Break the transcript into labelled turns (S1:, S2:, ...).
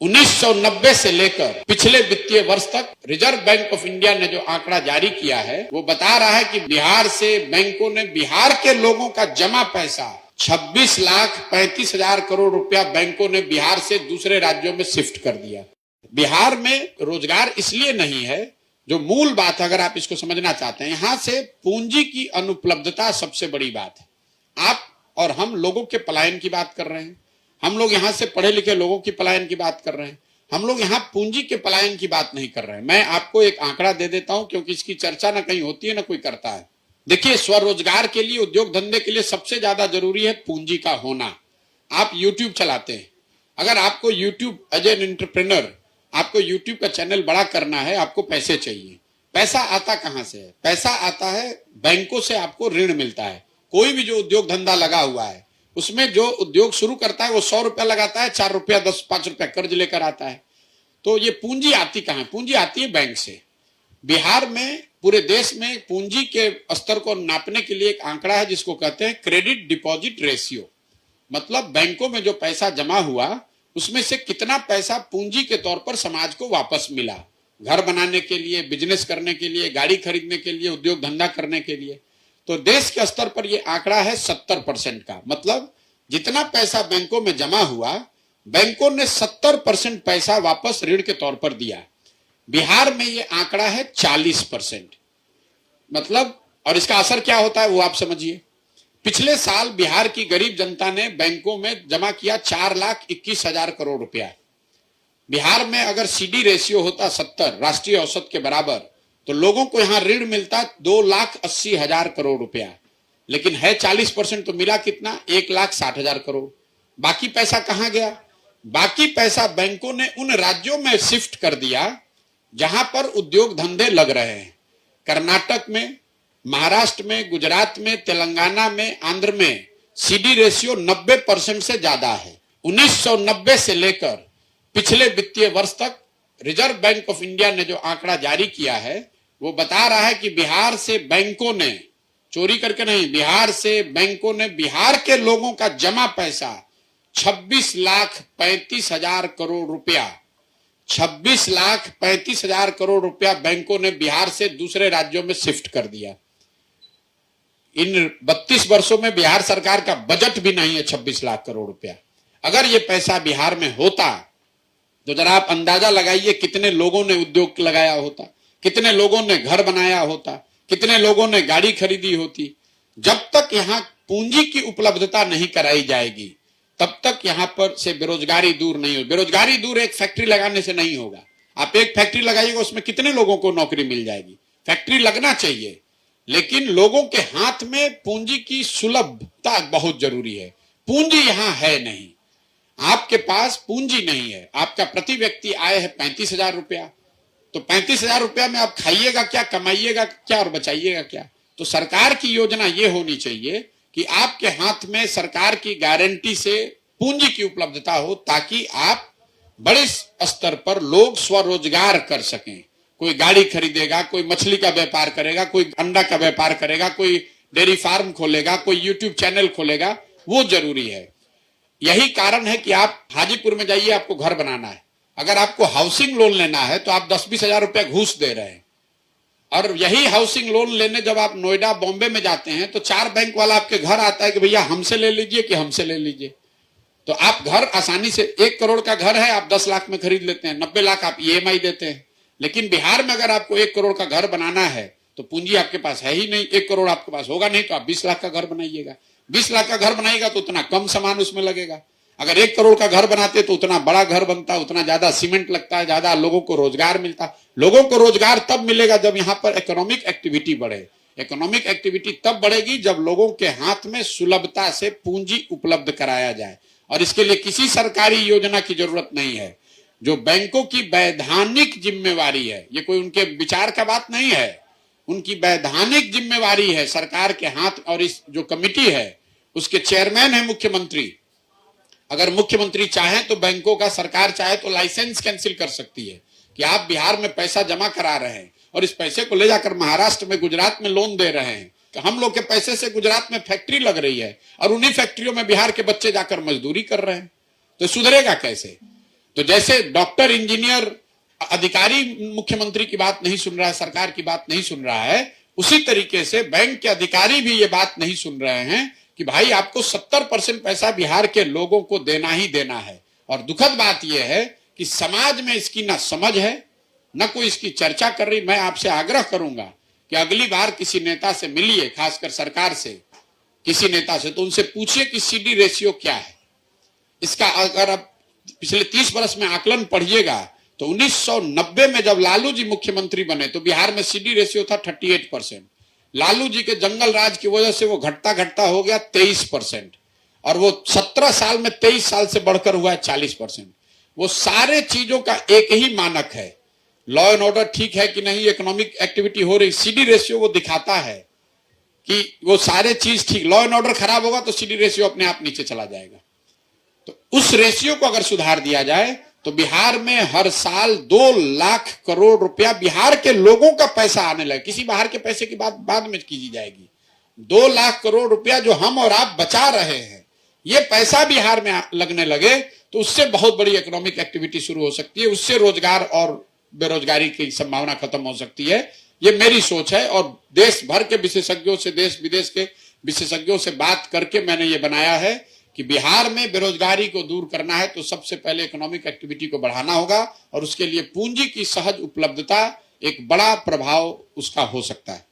S1: 1990 से लेकर पिछले वित्तीय वर्ष तक रिजर्व बैंक ऑफ इंडिया ने जो आंकड़ा जारी किया है वो बता रहा है कि बिहार से बैंकों ने बिहार के लोगों का जमा पैसा 26,35,000 करोड़ रुपया बैंकों ने बिहार से दूसरे राज्यों में शिफ्ट कर दिया। बिहार में रोजगार इसलिए नहीं है, जो मूल बात अगर आप इसको समझना चाहते हैं, यहां से पूंजी की अनुपलब्धता सबसे बड़ी बात है। आप और हम लोगों के पलायन की बात कर रहे हैं, हम लोग यहां से पढ़े लिखे लोगों की पलायन की बात कर रहे हैं, हम लोग यहां पूंजी के पलायन की बात नहीं कर रहे हैं। मैं आपको एक आंकड़ा दे देता हूं क्योंकि इसकी चर्चा ना कहीं होती है ना कोई करता है। देखिए, स्वरोजगार के लिए, उद्योग धंधे के लिए सबसे ज्यादा जरूरी है पूंजी का होना। आप यूट्यूब चलाते हैं, अगर आपको यूट्यूब एज एन एंटरप्रेन्योर, आपको यूट्यूब का चैनल बड़ा करना है, आपको पैसे चाहिए। पैसा आता कहां से है? पैसा आता है बैंकों से, आपको ऋण मिलता है। कोई भी जो उद्योग धंधा लगा हुआ है उसमें जो उद्योग शुरू करता है वो 100 रुपया लगाता है, 4 रुपया 10 5 रुपया कर्ज लेकर आता है। तो ये पूंजी आती कहां? पूंजी आती है बैंक से। बिहार में, पूरे देश में पूंजी के स्तर को नापने के लिए एक आंकड़ा है जिसको कहते हैं क्रेडिट डिपॉजिट रेशियो। मतलब बैंकों में जो पैसा जमा हुआ उसमें से कितना पैसा पूंजी के तौर पर समाज को वापस मिला, घर बनाने के लिए, बिजनेस करने के लिए, गाड़ी खरीदने के लिए, उद्योग धंधा करने के लिए। तो देश के स्तर पर यह आंकड़ा है 70% का। मतलब जितना पैसा बैंकों में जमा हुआ, बैंकों ने 70% पैसा वापस ऋण के तौर पर दिया। बिहार में यह आंकड़ा है 40%। मतलब, और इसका असर क्या होता है वो आप समझिए। पिछले साल बिहार की गरीब जनता ने बैंकों में जमा किया 4,21,000 करोड़ रुपया। बिहार में अगर सीडी रेशियो होता 70, राष्ट्रीय औसत के बराबर, तो लोगों को यहां ऋण मिलता 2,80,000 करोड़ रुपया। लेकिन है 40%, तो मिला कितना? 1,60,000 करोड़। बाकी पैसा कहां गया? बाकी पैसा बैंकों ने उन राज्यों में शिफ्ट कर दिया जहां पर उद्योग धंधे लग रहे हैं। कर्नाटक में, महाराष्ट्र में, गुजरात में, तेलंगाना में, आंध्र में सीडी रेशियो 90% से ज्यादा है। 1990 से लेकर पिछले वित्तीय वर्ष तक रिजर्व बैंक ऑफ इंडिया ने जो आंकड़ा जारी किया है वो बता रहा है कि बिहार से बैंकों ने, चोरी करके नहीं, बिहार से बैंकों ने बिहार के लोगों का जमा पैसा 26,35,000 करोड़ रुपया, 26,35,000 करोड़ रुपया बैंकों ने बिहार से दूसरे राज्यों में शिफ्ट कर दिया। इन 32 वर्षों में बिहार सरकार का बजट भी नहीं है 26 लाख करोड़ रुपया। अगर ये पैसा बिहार में होता तो जरा आप अंदाजा लगाइए कितने लोगों ने उद्योग लगाया होता, कितने लोगों ने घर बनाया होता, कितने लोगों ने गाड़ी खरीदी होती। जब तक यहां पूंजी की उपलब्धता नहीं कराई जाएगी तब तक यहां पर से बेरोजगारी दूर नहीं होगी। बेरोजगारी दूर एक फैक्ट्री लगाने से नहीं होगा। आप एक फैक्ट्री लगाइएगा, उसमें कितने लोगों को नौकरी मिल जाएगी? फैक्ट्री लगना चाहिए, लेकिन लोगों के हाथ में पूंजी की सुलभता बहुत जरूरी है। पूंजी यहां है नहीं, आपके पास पूंजी नहीं है। आपका प्रति व्यक्ति आय है 35,000 रुपया, तो 35,000 रुपया में आप खाइएगा क्या, कमाइएगा क्या और बचाइएगा क्या? तो सरकार की योजना ये होनी चाहिए कि आपके हाथ में सरकार की गारंटी से पूंजी की उपलब्धता हो, ताकि आप बड़े स्तर पर लोग स्वरोजगार कर सकें। कोई गाड़ी खरीदेगा, कोई मछली का व्यापार करेगा, कोई अंडा का व्यापार करेगा, कोई डेयरी फार्म खोलेगा, कोई यूट्यूब चैनल खोलेगा, वो जरूरी है। यही कारण है कि आप हाजीपुर में जाइए, आपको घर बनाना है, अगर आपको हाउसिंग लोन लेना है तो आप 10-20 हजार रुपया घूस दे रहे हैं। और यही हाउसिंग लोन लेने जब आप नोएडा, बॉम्बे में जाते हैं तो 4 बैंक वाला आपके घर आता है कि भैया हमसे ले लीजिए कि हमसे ले लीजिए। तो आप घर आसानी से, 1 करोड़ का घर है आप 10 लाख में खरीद लेते हैं, 90 लाख आप ईएमआई देते हैं। लेकिन बिहार में अगर आपको 1 करोड़ का घर बनाना है तो पूंजी आपके पास है ही नहीं, 1 करोड़ आपके पास होगा नहीं, तो आप 20 लाख का घर बनाइएगा। 20 लाख का घर बनाएगा तो उतना कम सामान उसमें लगेगा। अगर 1 करोड़ का घर बनाते तो उतना बड़ा घर बनता, उतना ज्यादा सीमेंट लगता है, ज्यादा लोगों को रोजगार मिलता। लोगों को रोजगार तब मिलेगा जब यहाँ पर इकोनॉमिक एक्टिविटी बढ़े। इकोनॉमिक एक्टिविटी तब बढ़ेगी जब लोगों के हाथ में सुलभता से पूंजी उपलब्ध कराया जाए। और इसके लिए किसी सरकारी योजना की जरूरत नहीं है। जो बैंकों की वैधानिक जिम्मेवारी है, ये कोई उनके विचार का बात नहीं है, उनकी वैधानिक जिम्मेवारी है सरकार के हाथ। और इस जो कमिटी है उसके चेयरमैन है मुख्यमंत्री। अगर मुख्यमंत्री चाहे तो बैंकों का, सरकार चाहे तो लाइसेंस कैंसिल कर सकती है कि आप बिहार में पैसा जमा करा रहे हैं और इस पैसे को ले जाकर महाराष्ट्र में, गुजरात में लोन दे रहे हैं। तो हम लोग के पैसे से गुजरात में फैक्ट्री लग रही है और उन्हीं फैक्ट्रियों में बिहार के बच्चे जाकर मजदूरी कर रहे हैं, तो सुधरेगा कैसे? तो जैसे डॉक्टर, इंजीनियर, अधिकारी मुख्यमंत्री की बात नहीं सुन रहा है, सरकार की बात नहीं सुन रहा है, उसी तरीके से बैंक के अधिकारी भी ये बात नहीं सुन रहे हैं कि भाई आपको 70% पैसा बिहार के लोगों को देना ही देना है। और दुखद बात यह है कि समाज में इसकी ना समझ है, न कोई इसकी चर्चा कर रही। मैं आपसे आग्रह करूंगा कि अगली बार किसी नेता से मिलिए, खासकर सरकार से, किसी नेता से, तो उनसे पूछिए कि सीडी रेशियो क्या है इसका। अगर आप पिछले 30 वर्ष में आकलन पढ़िएगा तो 1990 में जब लालू जी मुख्यमंत्री बने तो बिहार में सीडी रेशियो था 38%। लालू जी के जंगल राज की वजह से वो घटता घटता हो गया 23%, और वो 17 साल में 23 साल से बढ़कर हुआ है 40%। वो सारे चीजों का एक ही मानक है, लॉ एंड ऑर्डर ठीक है कि नहीं, इकोनॉमिक एक्टिविटी हो रही, सीडी रेशियो वो दिखाता है कि वो सारे चीज ठीक। लॉ एंड ऑर्डर खराब होगा तो सीडी रेशियो अपने आप नीचे चला जाएगा। तो उस रेशियो को अगर सुधार दिया जाए तो बिहार में हर साल 2 लाख करोड़ रुपया बिहार के लोगों का पैसा आने लगे। किसी बाहर के पैसे की बात बाद में की जाएगी। 2 लाख करोड़ रुपया जो हम और आप बचा रहे हैं, ये पैसा बिहार में लगने लगे तो उससे बहुत बड़ी इकोनॉमिक एक्टिविटी शुरू हो सकती है, उससे रोजगार और बेरोजगारी की संभावना खत्म हो सकती है। ये मेरी सोच है और देश भर के विशेषज्ञों से, देश विदेश के विशेषज्ञों से बात करके मैंने ये बनाया है कि बिहार में बेरोजगारी को दूर करना है तो सबसे पहले इकोनॉमिक एक्टिविटी को बढ़ाना होगा, और उसके लिए पूंजी की सहज उपलब्धता एक बड़ा प्रभाव उसका हो सकता है।